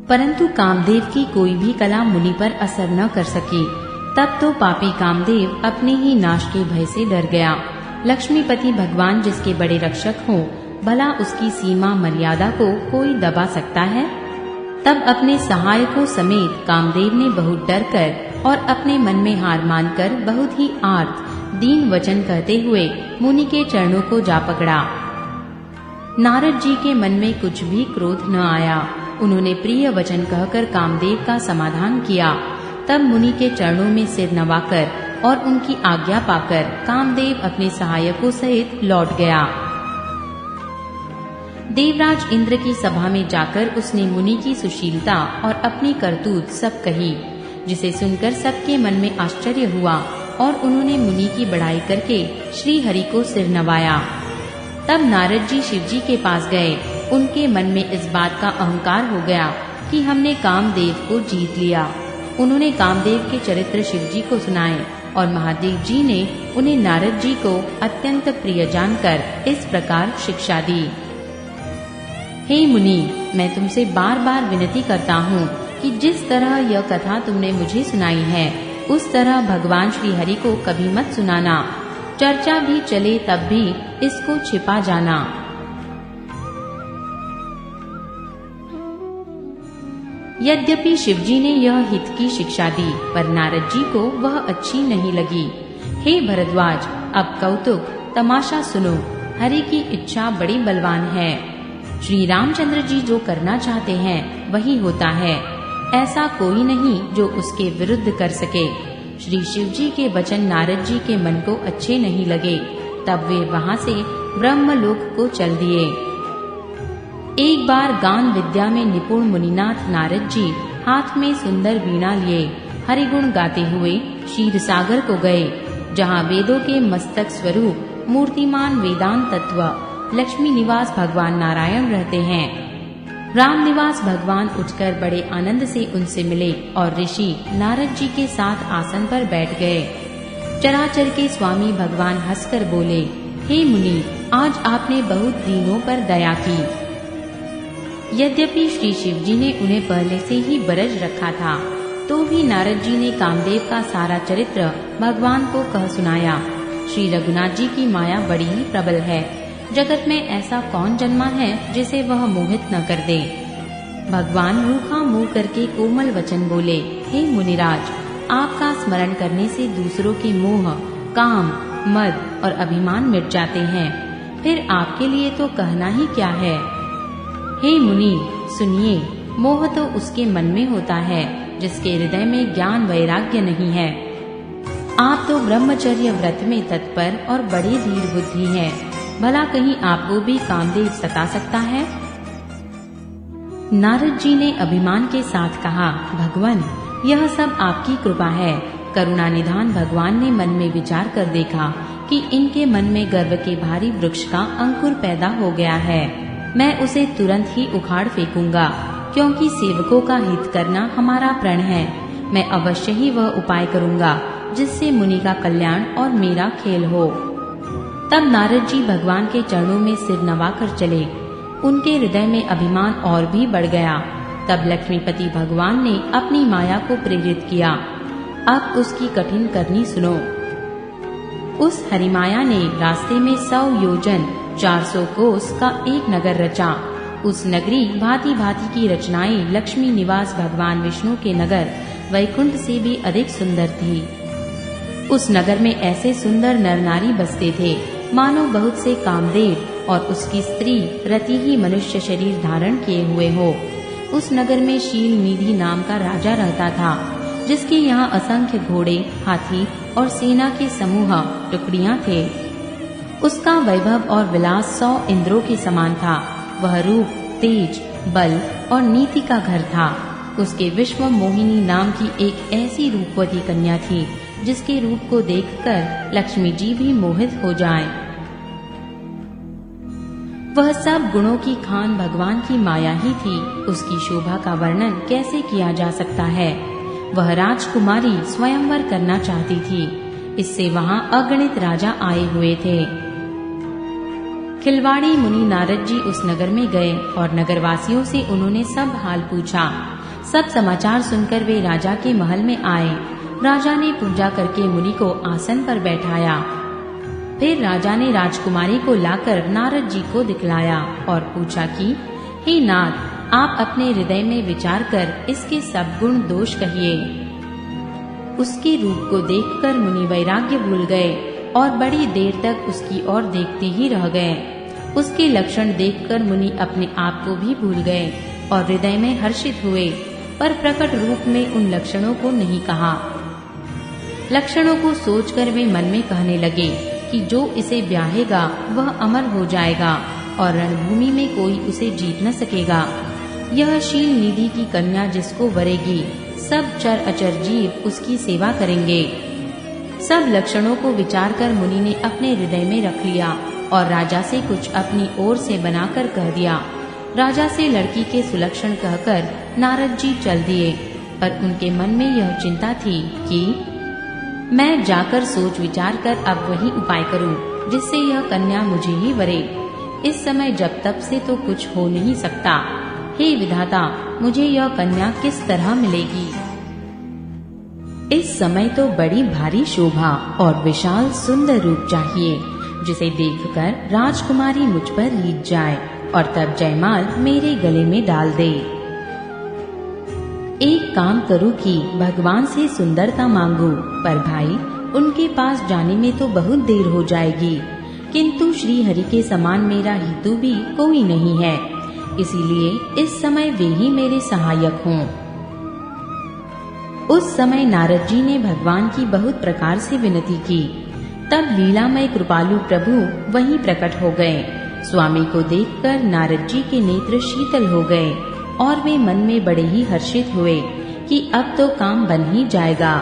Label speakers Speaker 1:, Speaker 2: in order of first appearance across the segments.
Speaker 1: परंतु कामदेव की कोई भी कला मुनि पर असर न कर सकी। तब तो पापी कामदेव अपने ही नाश के भय से डर गया। लक्ष्मीपति भगवान जिसके बड़े रक्षक हों, भला उसकी सीमा मर्यादा को कोई दबा सकता है? तब अपने सहायकों समेत कामदेव ने बहुत डर कर और अपने मन में हार मानकर बहुत ही आर्त दीन वचन कहते हुए मुनि के चरणों को जा पकड़ा। नारद जी के मन में कुछ भी क्रोध न आया। उन्होंने प्रिय वचन कहकर कामदेव का समाधान किया। तब मुनि के चरणों में सिर नवाकर और उनकी आज्ञा पाकर कामदेव अपने सहायकों सहित लौट गया। देवराज इंद्र की सभा में जाकर उसने मुनि की सुशीलता और अपनी करतूत सब कही, जिसे सुनकर सबके मन में आश्चर्य हुआ और उन्होंने मुनि की बड़ाई करके श्री हरि को सिर नवाया। तब नारद जी शिव जी के पास गए। उनके मन में इस बात का अहंकार हो गया कि हमने कामदेव को जीत लिया। उन्होंने कामदेव के चरित्र शिव जी को सुनाए और महादेव जी ने उन्हें नारद जी को अत्यंत प्रिय जानकर इस प्रकार शिक्षा दी। हे मुनि, मैं तुमसे बार बार विनती करता हूँ कि जिस तरह यह कथा तुमने मुझे सुनाई है, उस तरह भगवान श्री हरि को कभी मत सुनाना। चर्चा भी चले तब भी इसको छिपा जाना। यद्यपि शिवजी ने यह हित की शिक्षा दी, पर नारद जी को वह अच्छी नहीं लगी। हे भरद्वाज, अब कौतुक तमाशा सुनो। हरि की इच्छा बड़ी बलवान है। श्री रामचंद्र जी जो करना चाहते हैं वही होता है। ऐसा कोई नहीं जो उसके विरुद्ध कर सके। श्री शिव जी के वचन नारद जी के मन को अच्छे नहीं लगे। तब वे वहां से ब्रह्मलोक को चल दिए। एक बार गान विद्या में निपुण मुनिनाथ नारद जी हाथ में सुंदर वीणा लिए हरिगुण गाते हुए क्षीर सागर को गए, जहाँ वेदों के मस्तक स्वरूप मूर्तिमान वेदांत तत्व लक्ष्मी निवास भगवान नारायण रहते हैं। राम निवास भगवान उठकर बड़े आनंद से उनसे मिले और ऋषि नारद जी के साथ आसन पर बैठ गए। चराचर के स्वामी भगवान हंसकर बोले, हे मुनि, आज आपने बहुत दीनों पर दया की। यद्यपि श्री शिव जी ने उन्हें पहले से ही बरज रखा था, तो भी नारद जी ने कामदेव का सारा चरित्र भगवान को कह सुनाया। श्री रघुनाथ जी की माया बड़ी ही प्रबल है। जगत में ऐसा कौन जन्मा है जिसे वह मोहित न कर दे। भगवान रूखा मुंह करके कोमल वचन बोले, हे मुनिराज, आपका स्मरण करने से दूसरों के मोह, काम, मद और अभिमान मिट जाते हैं। फिर आपके लिए तो कहना ही क्या है। हे मुनि, सुनिए, मोह तो उसके मन में होता है जिसके हृदय में ज्ञान वैराग्य नहीं है। आप तो ब्रह्मचर्य व्रत में तत्पर और बड़ी धीर बुद्धि हैं। भला कहीं आपको भी कामदेव सता सकता है? नारद जी ने अभिमान के साथ कहा, भगवान, यह सब आपकी कृपा है। करुणा निधान भगवान ने मन में विचार कर देखा कि इनके मन में गर्व के भारी वृक्ष का अंकुर पैदा हो गया है। मैं उसे तुरंत ही उखाड़ फेंकूंगा, क्योंकि सेवकों का हित करना हमारा प्रण है। मैं अवश्य ही वह उपाय करूंगा जिससे मुनि का कल्याण और मेरा खेल हो। तब नारद जी भगवान के चरणों में सिर नवाकर चले। उनके हृदय में अभिमान और भी बढ़ गया। तब लक्ष्मीपति भगवान ने अपनी माया को प्रेरित किया। अब उसकी कठिन करनी सुनो। उस हरिमाया ने रास्ते में 100 योजन 400 कोस का एक नगर रचा। उस नगरी भांति भांति की रचनाएं लक्ष्मी निवास भगवान विष्णु के नगर वैकुंठ से भी अधिक सुंदर थी। उस नगर में ऐसे सुंदर नर नारी बसते थे मानो बहुत से कामदेव और उसकी स्त्री रति ही मनुष्य शरीर धारण किए हुए हो। उस नगर में शील निधि नाम का राजा रहता था, जिसके यहाँ असंख्य घोड़े, हाथी और सेना के समूह टुकड़ियां थे। उसका वैभव और विलास 100 इंद्रों के समान था। वह रूप, तेज, बल और नीति का घर था। उसके विश्व मोहिनी नाम की एक ऐसी रूपवती कन्या थी जिसके रूप को देखकर लक्ष्मी जी भी मोहित हो जाएं। वह सब गुणों की खान भगवान की माया ही थी। उसकी शोभा का वर्णन कैसे किया जा सकता है। वह राजकुमारी स्वयंवर करना चाहती थी। इससे वहां अगणित राजा आए हुए थे। खिलवाड़ी मुनि नारद जी उस नगर में गए और नगरवासियों से उन्होंने सब हाल पूछा। सब समाचार सुनकर वे राजा के महल में आए। राजा ने पूजा करके मुनि को आसन पर बैठाया। फिर राजा ने राजकुमारी को लाकर नारद जी को दिखलाया और पूछा कि हे नाथ, आप अपने हृदय में विचार कर इसके सब गुण दोष कहिए। उसके रूप को देखकर मुनि वैराग्य भूल गए और बड़ी देर तक उसकी ओर देखते ही रह गए। उसके लक्षण देखकर मुनि अपने आप को भी भूल गए और हृदय में हर्षित हुए, पर प्रकट रूप में उन लक्षणों को नहीं कहा। लक्षणों को सोचकर वे मन में कहने लगे कि जो इसे ब्याहेगा वह अमर हो जाएगा और रणभूमि में कोई उसे जीत न सकेगा। यह शील निधि की कन्या जिसको वरेगी, सब चर अचर जीव उसकी सेवा करेंगे। सब लक्षणों को विचार कर मुनि ने अपने हृदय में रख लिया और राजा से कुछ अपनी ओर से बनाकर कह दिया। राजा से लड़की के सुलक्षण कहकर नारद जी चल दिए, पर उनके मन में यह चिंता थी कि मैं जाकर सोच विचार कर अब वही उपाय करूं जिससे यह कन्या मुझे ही वरे। इस समय जब तब से तो कुछ हो नहीं सकता। हे विधाता, मुझे यह कन्या किस तरह मिलेगी? इस समय तो बड़ी भारी शोभा और विशाल सुंदर रूप चाहिए, जिसे देखकर राजकुमारी मुझ पर रीझ जाए और तब जयमाल मेरे गले में डाल दे। एक काम करूं कि भगवान से सुंदरता मांगू, पर भाई उनके पास जाने में तो बहुत देर हो जाएगी, किंतु श्री हरि के समान मेरा हितु भी कोई नहीं है, इसीलिए इस समय वे ही मेरे सहायक हों। उस समय नारद जी ने भगवान की बहुत प्रकार से विनती की। तब लीलामय कृपालु प्रभु वहीं प्रकट हो गए। स्वामी को देखकर नारद जी के नेत्र शीतल हो गए और वे मन में बड़े ही हर्षित हुए कि अब तो काम बन ही जाएगा।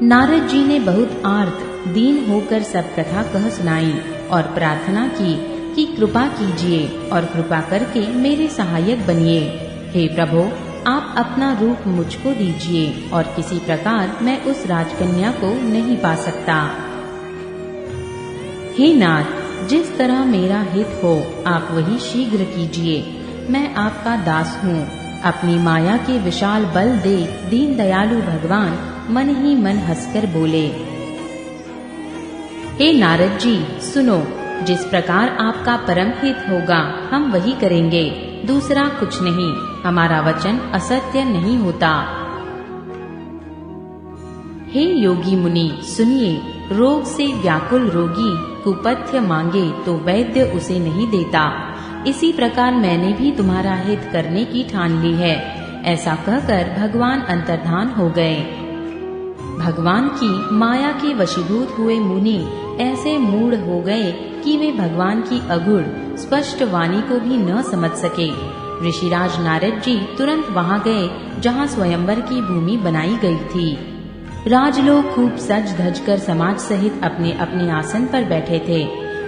Speaker 1: नारद जी ने बहुत आर्त दीन होकर सब कथा कह सुनाई और प्रार्थना की कि कृपा कीजिए और कृपा करके मेरे सहायक बनिए। हे प्रभु, आप अपना रूप मुझको दीजिए और किसी प्रकार मैं उस राजकन्या को नहीं पा सकता। हे नाथ, जिस तरह मेरा हित हो आप वही शीघ्र कीजिए। मैं आपका दास हूँ। अपनी माया के विशाल बल दे दीन दयालु भगवान मन ही मन हंसकर बोले। हे नारद जी, सुनो, जिस प्रकार आपका परम हित होगा हम वही करेंगे, दूसरा कुछ नहीं। हमारा वचन असत्य नहीं होता। हे योगी मुनि, सुनिए, रोग से व्याकुल रोगी कुपथ्य मांगे तो वैद्य उसे नहीं देता। इसी प्रकार मैंने भी तुम्हारा हित करने की ठान ली है। ऐसा कहकर भगवान अंतर्धान हो गए। भगवान की माया के वशीभूत हुए मुनि ऐसे मूढ़ हो गए कि वे भगवान की अगुढ़ स्पष्ट वाणी को भी न समझ सके। ऋषिराज नारद जी तुरंत वहां गए जहां स्वयंवर की भूमि बनाई गई थी। राजलोग खूब सज धज कर समाज सहित अपने अपने आसन पर बैठे थे।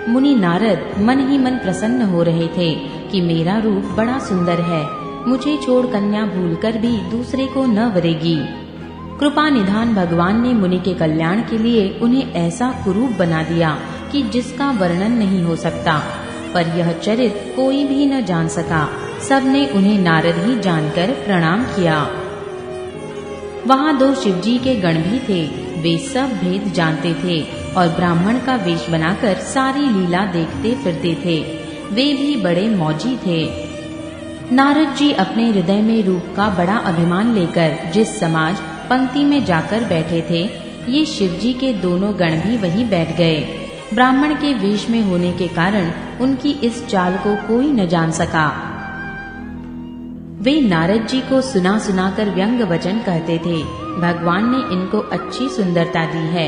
Speaker 1: मुनि नारद मन ही मन प्रसन्न हो रहे थे कि मेरा रूप बड़ा सुंदर है, मुझे छोड़ कन्या भूलकर भी दूसरे को न वरेगी। कृपा निधान भगवान ने मुनि के कल्याण के लिए उन्हें ऐसा कुरूप बना दिया कि जिसका वर्णन नहीं हो सकता, पर यह चरित्र कोई भी न जान सका। सबने उन्हें नारद ही जानकर प्रणाम किया। वहाँ 2 शिवजी के गण भी थे। वे सब भेद जानते थे और ब्राह्मण का वेश बनाकर सारी लीला देखते फिरते थे। वे भी बड़े मौजी थे। नारद जी अपने हृदय में रूप का बड़ा अभिमान लेकर जिस समाज पंक्ति में जाकर बैठे थे, ये शिवजी के दोनों गण भी वहीं बैठ गए। ब्राह्मण के वेश में होने के कारण उनकी इस चाल को कोई न जान सका। वे नारद जी को सुना सुनाकर व्यंग वचन कहते थे। भगवान ने इनको अच्छी सुंदरता दी है,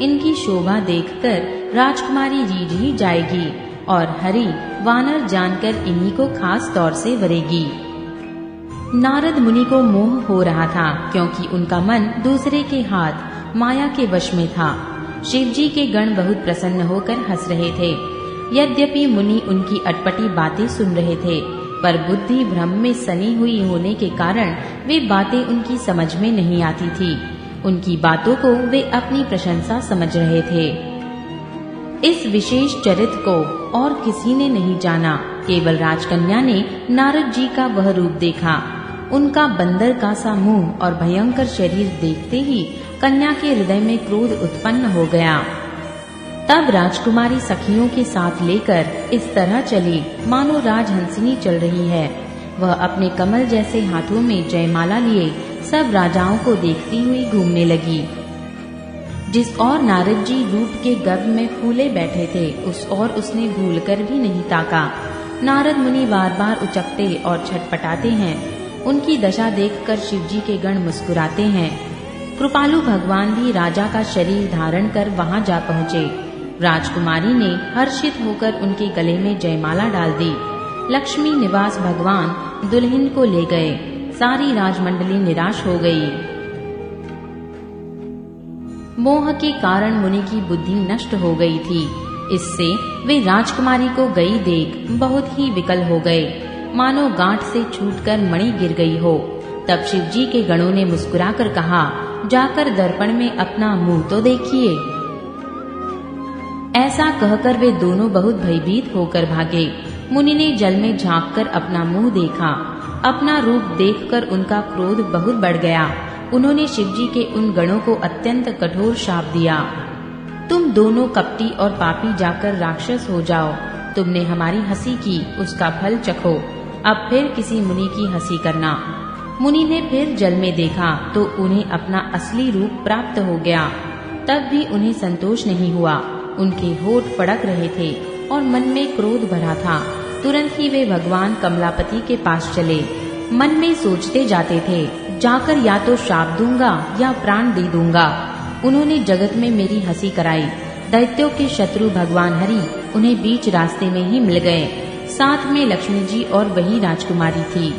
Speaker 1: इनकी शोभा देखकर राजकुमारी रीझ ही जाएगी और हरि वानर जानकर इन्हीं को खास तौर से वरेगी। नारद मुनि को मोह हो रहा था, क्योंकि उनका मन दूसरे के हाथ माया के वश में था। शिवजी के गण बहुत प्रसन्न होकर हंस रहे थे। यद्यपि मुनि उनकी अटपटी बातें सुन रहे थे, पर बुद्धि भ्रम में सनी हुई होने के कारण वे बातें उनकी समझ में नहीं आती थी। उनकी बातों को वे अपनी प्रशंसा समझ रहे थे। इस विशेष चरित्र को और किसी ने नहीं जाना, केवल राजकन्या ने नारद जी का वह रूप देखा। उनका बंदर का सा मुंह और भयंकर शरीर देखते ही कन्या के हृदय में क्रोध उत्पन्न हो गया। तब राजकुमारी सखियों के साथ लेकर इस तरह चली मानो राजहंसिनी चल रही है। वह अपने कमल जैसे हाथों में जयमाला लिए सब राजाओं को देखती हुई घूमने लगी। जिस और नारद जी रूप के गर्भ में फूले बैठे थे उस और उसने भूलकर भी नहीं ताका। नारद मुनि बार बार उचकते और छटपटाते हैं। उनकी दशा देखकर शिवजी के गण मुस्कुराते हैं। कृपालु भगवान भी राजा का शरीर धारण कर वहां जा पहुँचे। राजकुमारी ने हर्षित होकर उनके गले में जयमाला डाल दी। लक्ष्मी निवास भगवान दुल्हन को ले गए। सारी राजमंडली निराश हो गई। मोह के कारण मुनि की बुद्धि नष्ट हो गई थी। इससे वे राजकुमारी को गई देख बहुत ही विकल हो गए, मानो गांठ से छूटकर मणि गिर गई हो। तब शिवजी के गणों ने मुस्कुराकर कहा, जाकर दर्पण में अपना मुंह तो देखिए। ऐसा कहकर वे दोनों बहुत भयभीत होकर भागे। मुनि ने जल में झांककर अपना मुंह देखा। अपना रूप देखकर उनका क्रोध बहुत बढ़ गया। उन्होंने शिवजी के उन गणों को अत्यंत कठोर शाप दिया। तुम दोनों कपटी और पापी जाकर राक्षस हो जाओ। तुमने हमारी हंसी की, उसका फल चखो। अब फिर किसी मुनि की हंसी करना। मुनि ने फिर जल में देखा तो उन्हें अपना असली रूप प्राप्त हो गया। तब भी उन्हें संतोष नहीं हुआ। उनके होठ फड़क रहे थे और मन में क्रोध भरा था। तुरंत ही वे भगवान कमलापति के पास चले। मन में सोचते जाते थे, जाकर या तो शाप दूंगा या प्राण दे दूंगा। उन्होंने जगत में मेरी हंसी कराई। दैत्यों के शत्रु भगवान हरि उन्हें बीच रास्ते में ही मिल गए। साथ में लक्ष्मी जी और वही राजकुमारी थी।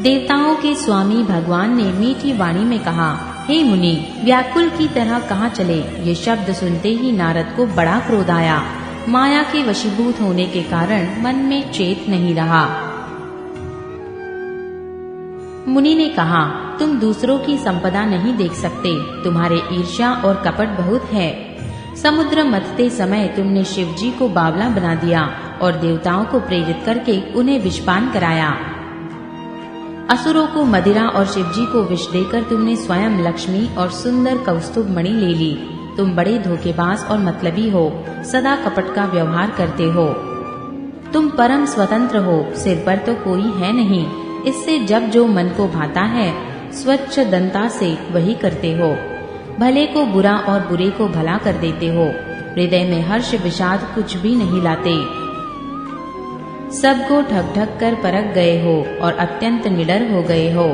Speaker 1: देवताओं के स्वामी भगवान ने मीठी वाणी में कहा, हे मुनि, व्याकुल की तरह कहाँ चले। ये शब्द सुनते ही नारद को बड़ा क्रोध आया। माया के वशीभूत होने के कारण मन में चेत नहीं रहा। मुनि ने कहा, तुम दूसरों की संपदा नहीं देख सकते। तुम्हारे ईर्ष्या और कपट बहुत है। समुद्र मथते समय तुमने शिवजी को बावला बना दिया और देवताओं को प्रेरित करके उन्हें विषपान कराया। असुरों को मदिरा और शिवजी को विष देकर तुमने स्वयं लक्ष्मी और सुंदर कौस्तुभ मणि ले ली। तुम बड़े धोखेबाज और मतलबी हो, सदा कपट का व्यवहार करते हो। तुम परम स्वतंत्र हो, सिर पर तो कोई है नहीं। इससे जब जो मन को भाता है स्वच्छ दंता से वही करते हो। भले को बुरा और बुरे को भला कर देते हो। हृदय में हर्ष विषाद कुछ भी नहीं लाते। सबको ठग ठग कर परख गए हो और अत्यंत निडर हो गए हो।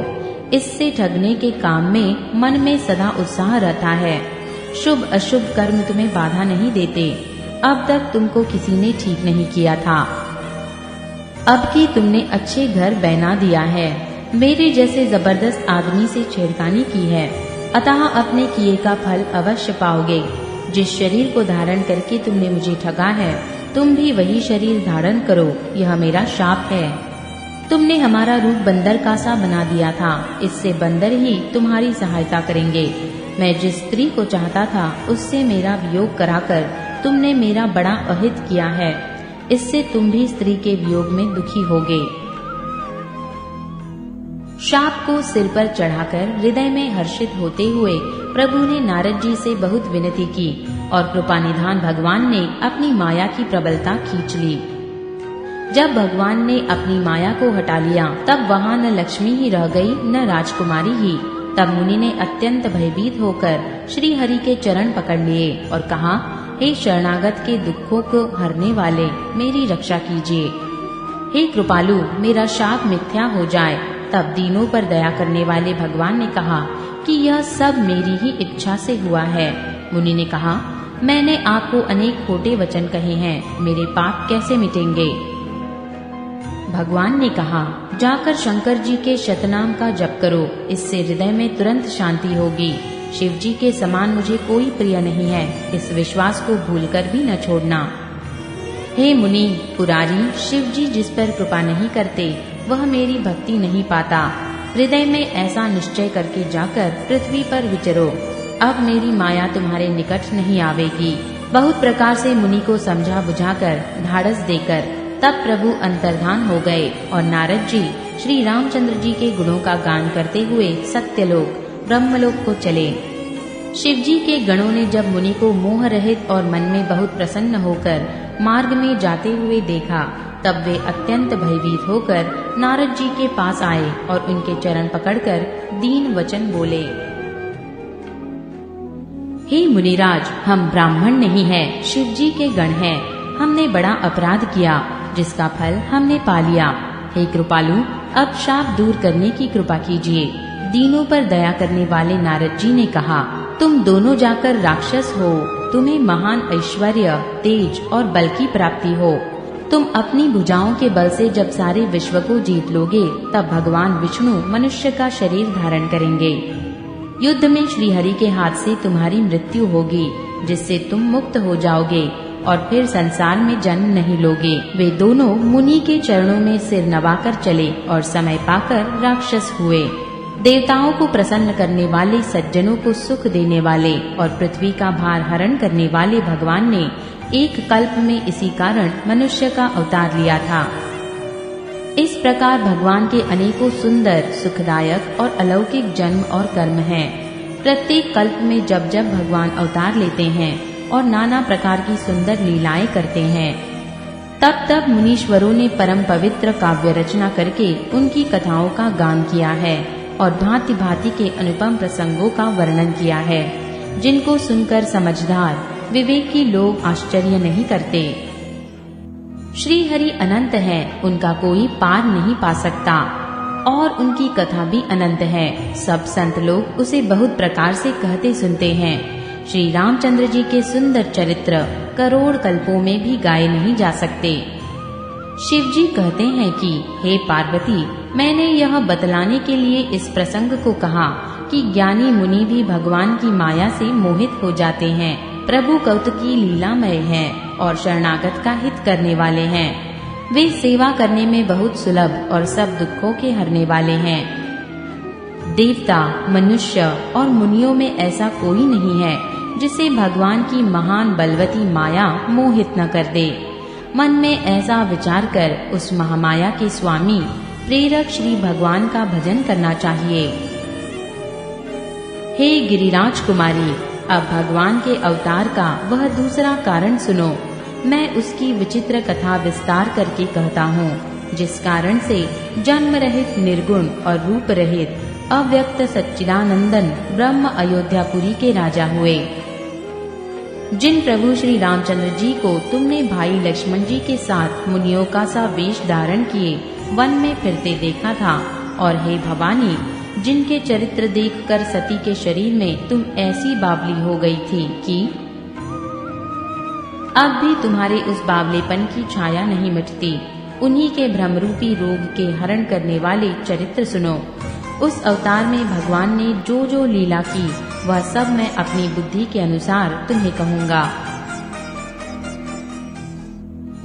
Speaker 1: इससे ठगने के काम में मन में सदा उत्साह रहता है। शुभ अशुभ कर्म तुम्हें बाधा नहीं देते। अब तक तुमको किसी ने ठीक नहीं किया था। अब की तुमने अच्छे घर बना दिया है। मेरे जैसे जबरदस्त आदमी से छेड़खानी की है, अतः अपने किए का फल अवश्य पाओगे। जिस शरीर को धारण करके तुमने मुझे ठगा है, तुम भी वही शरीर धारण करो। यह मेरा शाप है। तुमने हमारा रूप बंदर का सा बना दिया था। इससे बंदर ही तुम्हारी सहायता करेंगे। मैं जिस स्त्री को चाहता था उससे मेरा वियोग कराकर तुमने मेरा बड़ा अहित किया है। इससे तुम भी स्त्री के वियोग में दुखी होगे। शाप को सिर पर चढ़ाकर हृदय में हर्षित होते हुए प्रभु ने नारद जी से बहुत विनती की और कृपानिधान भगवान ने अपनी माया की प्रबलता खींच ली। जब भगवान ने अपनी माया को हटा लिया तब वहाँ न लक्ष्मी ही रह गई न राजकुमारी ही। तब मुनि ने अत्यंत भयभीत होकर श्री हरि के चरण पकड़ लिए और कहा, हे शरणागत के दुखों को हरने वाले, मेरी रक्षा कीजिए। हे कृपालु, मेरा शाप मिथ्या हो जाए। तब दीनों पर दया करने वाले भगवान ने कहा कि यह सब मेरी ही इच्छा से हुआ है। मुनि ने कहा, मैंने आपको अनेक खोटे वचन कहे हैं, मेरे पाप कैसे मिटेंगे। भगवान ने कहा, जाकर शंकर जी के शतनाम का जप करो। इससे हृदय में तुरंत शांति होगी। शिव जी के समान मुझे कोई प्रिय नहीं है। इस विश्वास को भूलकर भी न छोड़ना। हे मुनि पुरारी, शिव जी जिस पर कृपा नहीं करते वह मेरी भक्ति नहीं पाता। हृदय में ऐसा निश्चय करके जाकर पृथ्वी पर विचरो। अब मेरी माया तुम्हारे निकट नहीं आवेगी। बहुत प्रकार से मुनि को समझा बुझाकर धाड़स देकर तब प्रभु अंतर्धान हो गए और नारद जी श्री रामचंद्र जी के गुणों का गान करते हुए सत्यलोक ब्रह्मलोक को चले। शिव जी के गणों ने जब मुनि को मोह रहित और मन में बहुत प्रसन्न होकर मार्ग में जाते हुए देखा, तब वे अत्यंत भयभीत होकर नारद जी के पास आए और उनके चरण पकड़कर दीन वचन बोले, हे मुनिराज, हम ब्राह्मण नहीं हैं, शिव जी के गण हैं। हमने बड़ा अपराध किया, जिसका फल हमने पा लिया। हे कृपालु, अब शाप दूर करने की कृपा कीजिए। दीनों पर दया करने वाले नारद जी ने कहा, तुम दोनों जाकर राक्षस हो, तुम्हें महान ऐश्वर्य, तेज और बल की प्राप्ति हो। तुम अपनी भुजाओं के बल से जब सारे विश्व को जीत लोगे, तब भगवान विष्णु मनुष्य का शरीर धारण करेंगे। युद्ध में श्री हरि के हाथ से तुम्हारी मृत्यु होगी, जिससे तुम मुक्त हो जाओगे और फिर संसार में जन्म नहीं लोगे। वे दोनों मुनि के चरणों में सिर नवाकर चले और समय पाकर राक्षस हुए। देवताओं को प्रसन्न करने वाले, सज्जनों को सुख देने वाले और पृथ्वी का भार हरण करने वाले भगवान ने एक कल्प में इसी कारण मनुष्य का अवतार लिया था। इस प्रकार भगवान के अनेकों सुंदर, सुखदायक और अलौकिक जन्म और कर्म हैं। प्रत्येक कल्प में जब जब भगवान अवतार लेते हैं और नाना प्रकार की सुंदर लीलाएं करते हैं, तब तब मुनीश्वरों ने परम पवित्र काव्य रचना करके उनकी कथाओं का गान किया है और भांति भांति के अनुपम प्रसंगों का वर्णन किया है, जिनको सुनकर समझदार, विवेकी लोग आश्चर्य नहीं करते। श्री हरि अनंत हैं, उनका कोई पार नहीं पा सकता और उनकी कथा भी अनंत है। सब संत लोग उसे बहुत प्रकार से कहते सुनते हैं। श्री रामचंद्र जी के सुंदर चरित्र करोड़ कल्पों में भी गाए नहीं जा सकते। शिव जी कहते हैं कि हे पार्वती, मैंने यह बतलाने के लिए इस प्रसंग को कहा कि ज्ञानी मुनि भी भगवान की माया से मोहित हो जाते हैं। प्रभु कौतुकी लीलामय हैं और शरणागत का हित करने वाले हैं। वे सेवा करने में बहुत सुलभ और सब दुखों के हरने वाले हैं। देवता, मनुष्य और मुनियों में ऐसा कोई नहीं है जिसे भगवान की महान बलवती माया मोहित न कर दे। मन में ऐसा विचार कर उस महामाया के स्वामी प्रेरक श्री भगवान का भजन करना चाहिए। हे गिरिराज कुमारी, अब भगवान के अवतार का वह दूसरा कारण सुनो। मैं उसकी विचित्र कथा विस्तार करके कहता हूँ, जिस कारण से जन्म रहित, निर्गुण और रूप रहित अव्यक्त सच्चिदानंदन ब्रह्म अयोध्यापुरी के राजा हुए। जिन प्रभु श्री रामचंद्र जी को तुमने भाई लक्ष्मण जी के साथ मुनियों का सा वेश धारण किए वन में फिरते देखा था, और हे भवानी, जिनके चरित्र देखकर सती के शरीर में तुम ऐसी बावली हो गई थी कि अब भी तुम्हारे उस बावलेपन की छाया नहीं मिटती, उन्हीं के भ्रमरूपी रोग के हरण करने वाले चरित्र सुनो। उस अवतार में भगवान ने जो जो लीला की, वह सब मैं अपनी बुद्धि के अनुसार तुम्हें कहूँगा।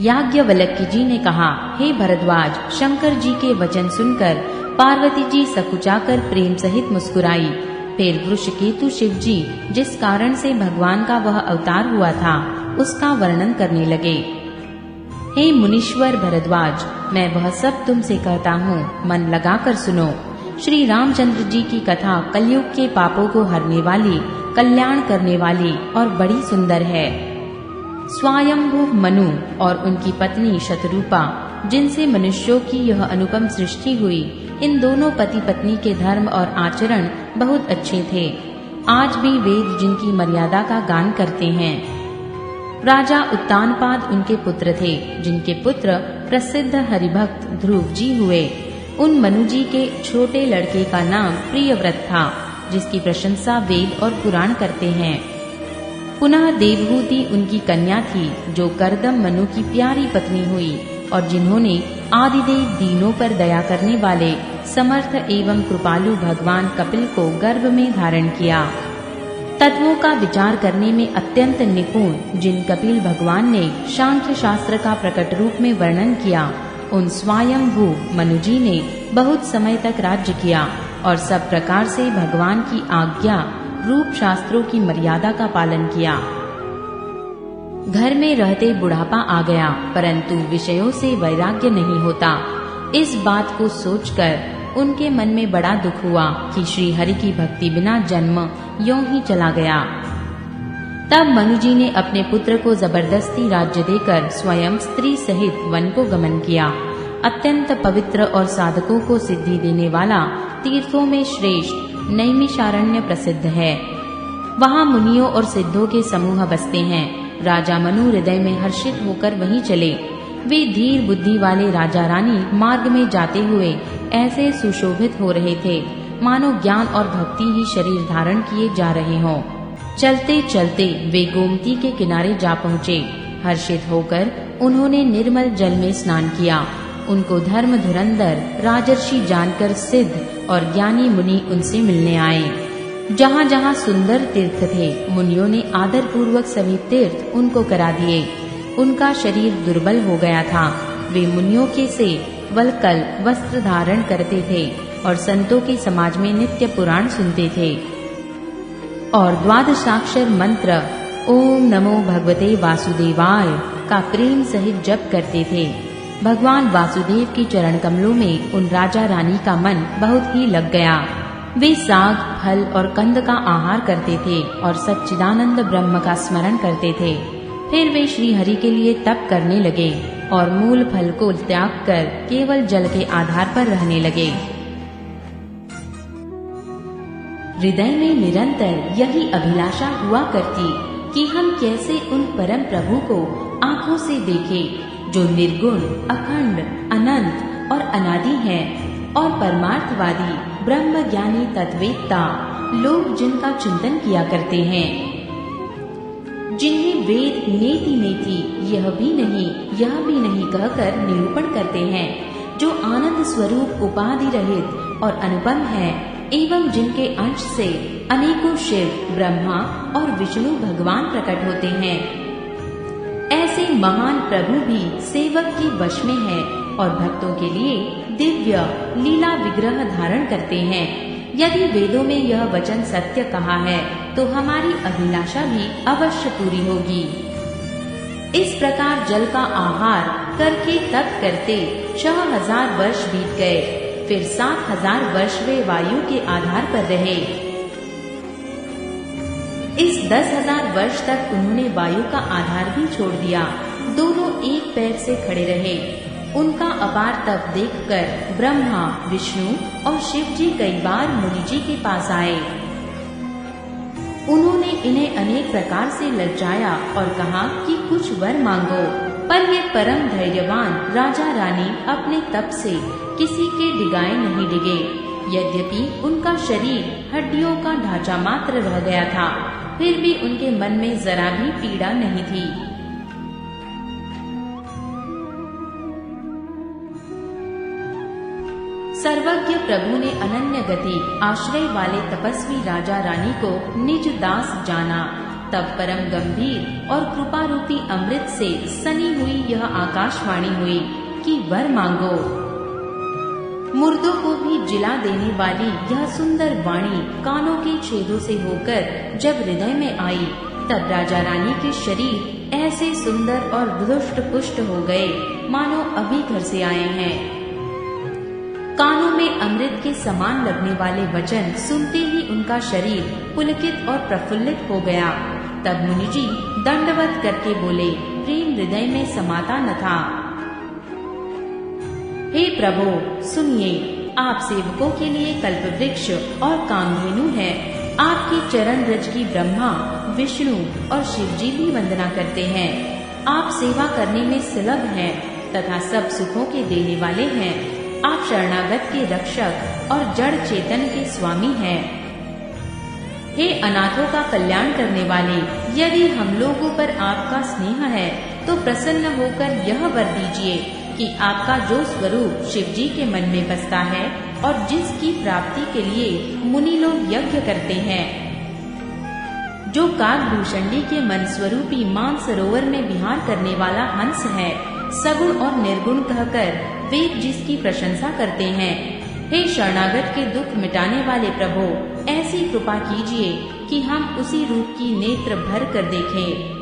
Speaker 1: याज्ञवल्क्य जी ने कहा, हे भरद्वाज, शंकर जी के वचन सुनकर पार्वती जी सकुचाकर प्रेम सहित मुस्कुराई। फिर वृषकेतु शिव जी, जिस कारण से भगवान का वह अवतार हुआ था, उसका वर्णन करने लगे। हे मुनीश्वर भरद्वाज, मैं वह सब तुमसे कहता हूँ, मन लगाकर सुनो। श्री रामचंद्र जी की कथा कलयुग के पापों को हरने वाली, कल्याण करने वाली और बड़ी सुंदर है। स्वयंभू मनु और उनकी पत्नी शतरूपा, जिनसे मनुष्यों की यह अनुपम सृष्टि हुई, इन दोनों पति पत्नी के धर्म और आचरण बहुत अच्छे थे। आज भी वेद जिनकी मर्यादा का गान करते हैं। राजा उत्तानपाद उनके पुत्र थे, जिनके पुत्र प्रसिद्ध हरिभक्त ध्रुव जी हुए। उन मनु जी के छोटे लड़के का नाम प्रियव्रत था, जिसकी प्रशंसा वेद और पुराण करते हैं। पुनः देवहूति उनकी कन्या थी, जो करदम मनु की प्यारी पत्नी हुई और जिन्होंने आदिदेव दीनों पर दया करने वाले समर्थ एवं कृपालु भगवान कपिल को गर्भ में धारण किया। तत्वों का विचार करने में अत्यंत निपुण जिन कपिल भगवान ने सांख्य शास्त्र का प्रकट रूप में वर्णन किया, उन स्वयंभू मनु जी ने बहुत समय तक राज्य किया और सब प्रकार से भगवान की आज्ञा रूप शास्त्रों की मर्यादा का पालन किया। घर में रहते बुढ़ापा आ गया, परंतु विषयों से वैराग्य नहीं होता। इस बात को सोचकर उनके मन में बड़ा दुख हुआ कि श्री हरि की भक्ति बिना जन्म यूं ही चला गया। तब मनुजी ने अपने पुत्र को जबरदस्ती राज्य देकर स्वयं स्त्री सहित वन को गमन किया। अत्यंत पवित्र और साधकों को सिद्धि देने वाला तीर्थों में श्रेष्ठ नैमिषारण्य प्रसिद्ध है। वहाँ मुनियों और सिद्धों के समूह बसते हैं। राजा मनु हृदय में हर्षित होकर वहीं चले। वे धीर बुद्धि वाले राजा रानी मार्ग में जाते हुए ऐसे सुशोभित हो रहे थे मानो ज्ञान और भक्ति ही शरीर धारण किए जा रहे हों। चलते चलते वे गोमती के किनारे जा पहुँचे। हर्षित होकर उन्होंने निर्मल जल में स्नान किया। उनको धर्म धुरंधर राजर्षि जानकर सिद्ध और ज्ञानी मुनि उनसे मिलने आए। जहाँ जहाँ सुंदर तीर्थ थे, मुनियों ने आदर पूर्वक सभी तीर्थ उनको करा दिए। उनका शरीर दुर्बल हो गया था। वे मुनियों के से वलकल वस्त्र धारण करते थे और संतों के समाज में नित्य पुराण सुनते थे और द्वादशाक्षर मंत्र ओम नमो भगवते वासुदेवाय का प्रेम सहित जप करते थे। भगवान वासुदेव की चरण कमलों में उन राजा रानी का मन बहुत ही लग गया। वे साग, फल और कंद का आहार करते थे और सच्चिदानंद ब्रह्म का स्मरण करते थे। फिर वे श्री हरि के लिए तप करने लगे और मूल फल को त्याग कर केवल जल के आधार पर रहने लगे। हृदय में निरंतर यही अभिलाषा हुआ करती कि हम कैसे उन परम प्रभु को आंखों से देखें जो निर्गुण, अखंड, अनंत और अनादि हैं और परमार्थवादी ब्रह्म ज्ञानी तत्वेत्ता लोग जिनका चिंतन किया करते हैं, जिन्हें वेद नेति नेति यह भी नहीं कहकर निरूपण करते हैं, जो आनंद स्वरूप उपाधि रहित और अनुपम है एवं जिनके अंश से अनेकों शिव, ब्रह्मा और विष्णु भगवान प्रकट होते हैं। ऐसे महान प्रभु भी सेवक के वश में है और भक्तों के लिए दिव्य लीला विग्रह धारण करते हैं। यदि वेदों में यह वचन सत्य कहा है तो हमारी अभिलाषा भी अवश्य पूरी होगी। इस प्रकार जल का आहार करके तप करते 6000 वर्ष बीत गए। फिर 7000 वर्ष वे वायु के आधार पर रहे। इस 10,000 वर्ष तक उन्होंने वायु का आधार भी छोड़ दिया। दोनों एक पैर से खड़े रहे। उनका अपार तप देखकर ब्रह्मा, विष्णु और शिव जी कई बार मुनि जी के पास आए। उन्होंने इन्हें अनेक प्रकार से लज्जाया और कहा कि कुछ वर मांगो, पर ये परम धैर्यवान राजा रानी अपने तप से किसी के डिगाए नहीं डिगे। यद्यपि उनका शरीर हड्डियों का ढांचा मात्र रह गया था, फिर भी उनके मन में जरा भी पीड़ा नहीं थी। सर्वज्ञ प्रभु ने अनन्य गति आश्रय वाले तपस्वी राजा रानी को निज दास जाना। तब परम गंभीर और कृपा रूपी अमृत से सनी हुई यह आकाशवाणी हुई कि वर मांगो। मुर्दों को भी जिला देने वाली यह सुंदर वाणी कानों के छेदों से होकर जब हृदय में आई, तब राजा रानी के शरीर ऐसे सुंदर और दुष्ट पुष्ट हो गए मानो अभी घर से आए हैं। कानों में अमृत के समान लगने वाले वचन सुनते ही उनका शरीर पुलकित और प्रफुल्लित हो गया। तब मुनिजी दंडवत करके बोले, प्रेम हृदय में समाता न था। हे प्रभु सुनिए, आप सेवकों के लिए कल्पवृक्ष और कामधेनु है। आपकी चरण रज की ब्रह्मा, विष्णु और शिव जी भी वंदना करते हैं। आप सेवा करने में सुलभ हैं तथा सब सुखों के देने वाले हैं। आप शरणागत के रक्षक और जड़ चेतन के स्वामी हैं। हे अनाथों का कल्याण करने वाले, यदि हम लोगों पर आपका स्नेह है तो प्रसन्न होकर यह वर दीजिए कि आपका जो स्वरूप शिव जी के मन में बसता है और जिसकी प्राप्ति के लिए मुनि लोग यज्ञ करते हैं, जो काकभूषणी के मन स्वरूपी मानसरोवर में विहार करने वाला हंस है, सगुण और निर्गुण कहकर वेद जिसकी प्रशंसा करते हैं। हे शरणागत के दुख मिटाने वाले प्रभु, ऐसी कृपा कीजिए कि हम उसी रूप की नेत्र भर कर देखें।